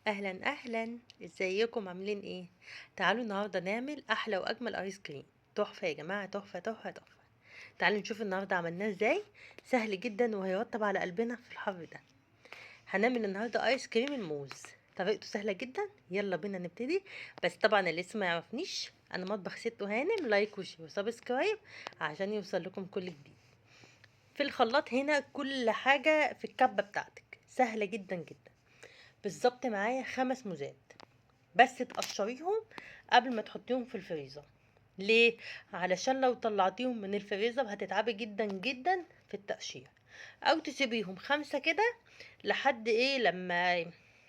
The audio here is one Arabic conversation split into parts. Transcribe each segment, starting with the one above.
اهلا اهلا، ازيكم عاملين ايه؟ تعالوا النهارده نعمل احلى واجمل ايس كريم. تحفه يا جماعه، تحفه تحفه تحفه. تعالوا نشوف النهارده عملناه ازاي. سهل جدا وهيرطب على قلبنا في الحر ده. هنعمل النهارده ايس كريم الموز. طريقته سهله جدا، يلا بينا نبتدي. بس طبعا اللي لسه ما يعرفنيش، انا مطبخ ست هانم، لايك وشير وسبسكرايب عشان يوصل لكم كل جديد. في الخلاط هنا كل حاجه في الكبه بتاعتك سهله جدا جدا. بالظبط معايا 5 موزات، بس تقشريهم قبل ما تحطيهم في الفريزر. ليه؟ علشان لو طلعتيهم من الفريزر هتتعبي جدا جدا في التقشير. او تسيبيهم 5 كده لحد ايه لما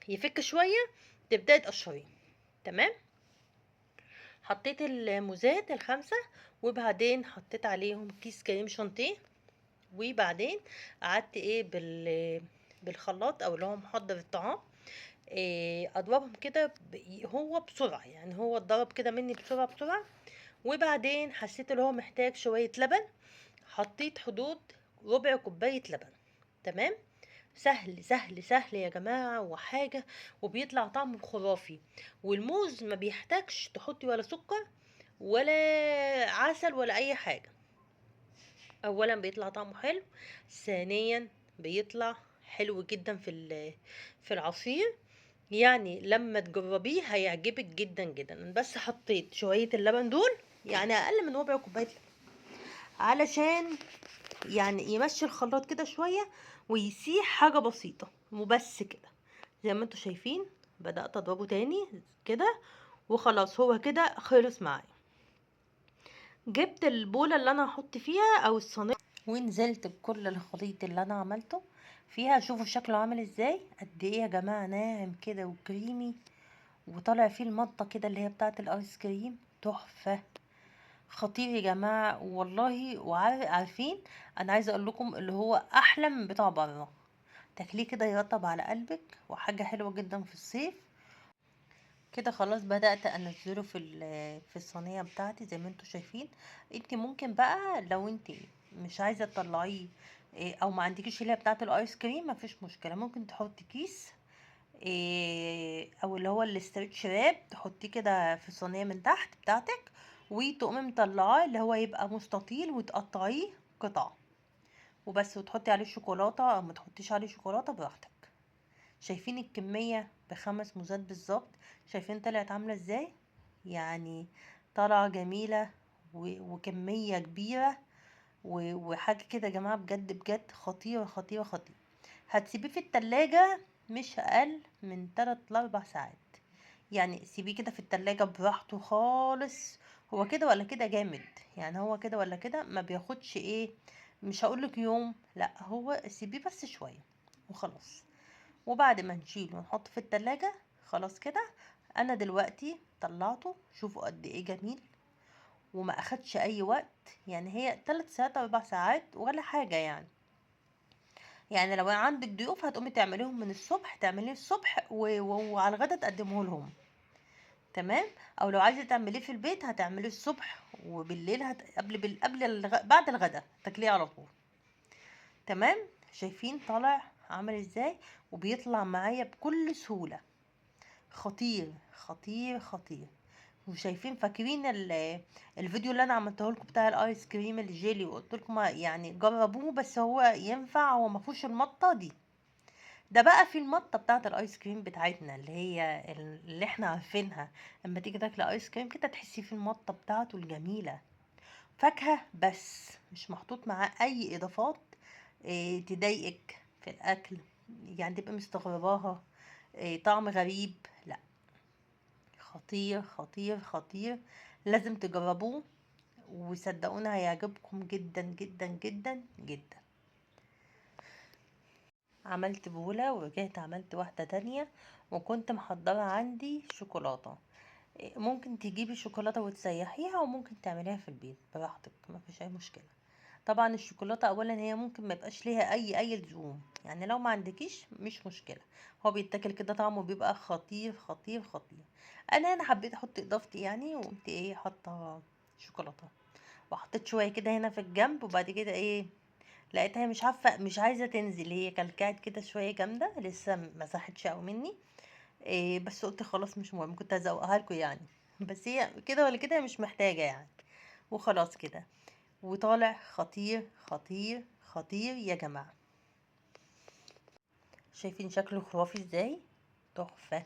يفك شوية تبدأي تقشريه. تمام. حطيت الموزات ال5، وبعدين حطيت عليهم كيس كريم شانتيه. وبعدين قعدت ايه بالخلاط او اللي هو محضر الطعام. اضربهم كده هو بسرعة، يعني هو اتضرب كده مني بسرعة بسرعة. وبعدين حسيت ان هو محتاج شوية لبن. حطيت حدود ربع كوباية لبن. تمام. سهل سهل سهل يا جماعة وحاجة، وبيطلع طعمه خرافي. والموز ما بيحتاجش تحطي ولا سكر ولا عسل ولا اي حاجة. اولا بيطلع طعمه حلو، ثانيا بيطلع حلو جدا في العصير. يعني لما تجربيه هيعجبك جدا جدا. أنا بس حطيت شوية اللبن دول، يعني اقل من ربع كوباية لبن، علشان يعني يمشي الخلاط كده شوية ويسيح حاجة بسيطة وبس كده. زي ما انتوا شايفين بدأت اضربه تاني كده، وخلاص هو كده خلص معايا. جبت البولة اللي انا هحط فيها او الصينية، ونزلت بكل الخليط اللي انا عملته فيها. شوفوا شكله عامل ازاي، قد ايه يا جماعة ناعم كده وكريمي، وطالع فيه المطة كده اللي هي بتاعة الايس كريم. تحفة، خطير يا جماعة والله. وعارفين، انا عايزة اقول لكم اللي هو احلى من بتاع بره. تاكليه كده يرطب على قلبك، وحاجة حلوة جدا في الصيف. كده خلاص بدأت انزله في الصينية بتاعتي زي ما انتوا شايفين. انت ممكن بقى لو انت مش عايزة تطلعيه او ما عندكيش اللي هي بتاعة الايس كريم، مفيش مشكلة، ممكن تحطي كيس او اللي هو الاسترتش راب، تحطيه كده في الصينية من تحت بتاعتك، وتقومي مطلعاه اللي هو يبقى مستطيل، وتقطعيه قطع وبس، وتحطي عليه شوكولاتة او ما تحطيش عليه شوكولاتة براحتك. شايفين الكمية ب5 موزات بالظبط؟ شايفين طلعت عاملة ازاي؟ يعني طالعة جميلة وكمية كبيرة وحاجة كده يا جماعة، بجد بجد خطيرة خطيرة خطيرة. هتسيبيه في التلاجة مش أقل من 3 ل4 ساعات. يعني سيبيه كده في التلاجة براحته خالص. هو كده ولا كده جامد، يعني هو كده ولا كده ما بياخدش ايه، مش هقولك يوم، لا هو سيبيه بس شوية وخلاص. وبعد ما نشيله ونحطه في التلاجة خلاص كده. انا دلوقتي طلعته، شوفوا قد ايه جميل، وما اخدش اي وقت. يعني هي 3 ساعات او 4 ساعات ولا حاجة يعني. يعني لو عندك ضيوف هتقومي تعمليهم من الصبح، تعمليه الصبح وعلى الغدا تقدمه لهم. تمام. او لو عايزه تعمليه في البيت هتعمليه الصبح، وبالليل بعد الغدا تاكليه على طول. تمام. شايفين طالع عامل ازاي؟ وبيطلع معايا بكل سهوله. خطير خطير خطير. وشايفين فاكرين الفيديو اللي انا عملته لكم بتاع الايس كريم الجيلي، وقلت لكم يعني جربوه، بس هو ينفع، هو ما فيهوش المطه دي. ده بقى في المطه بتاعه الايس كريم بتاعتنا اللي هي اللي احنا عارفينها. اما تيجي تاكل ايس كريم كده تحسي في المطه بتاعته الجميله. فاكهه بس، مش محطوط معاه اي اضافات تضايقك في الاكل، يعني تبقى مستغرباها طعم غريب، لا. خطير خطير خطير، لازم تجربوه، وصدقونا هيعجبكم جدا جدا جدا جدا. عملت بولة ورجعت عملت واحدة تانية، وكنت محضرة عندي شوكولاتة. ممكن تجيبي شوكولاتة وتسيحيها، وممكن تعمليها في البيت براحتك، ما فيش اي مشكلة. طبعا الشوكولاتة اولا هي ممكن ما يبقاش ليها اي لزوم، يعني لو ما عندكيش مش مشكلة. هو بيتاكل كده طعمه بيبقى خطير خطير خطير. انا حبيت احط اضافتي يعني، وقمت ايه حاطه شوكولاتة، وحطيت شوية كده هنا في الجنب. وبعد كده ايه، لقيتها مش عارفة مش عايزة تنزل، هي كلكعت كده شوية جامدة، لسه مسحتش قوي مني. بس قلت خلاص مش مهم، كنت هزوقها لكم يعني. بس هي كده ولا كده مش محتاجة يعني. وخلاص كده. وطالع خطير خطير خطير يا جماعة. شايفين شكله خرافي ازاي؟ تحفة.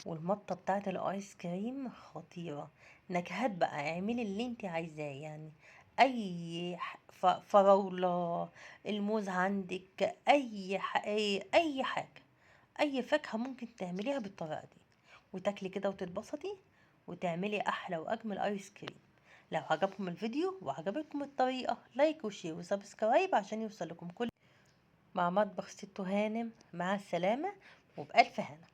والمطة بتاعت الايس كريم خطيرة. نكهات بقى، اعملي اللي انت عايزاه يعني. فراولة، الموز عندك، اي حاجة، اي فاكهة ممكن تعمليها بالطريقة دي، وتاكلي كده وتتبسطي، وتعملي احلى واجمل ايس كريم. لو عجبكم الفيديو وعجبتكم الطريقة، لايك وشير وسبسكرايب عشان يوصلكم كل مع مطبخ ست هانم. مع السلامة وبألف هنا.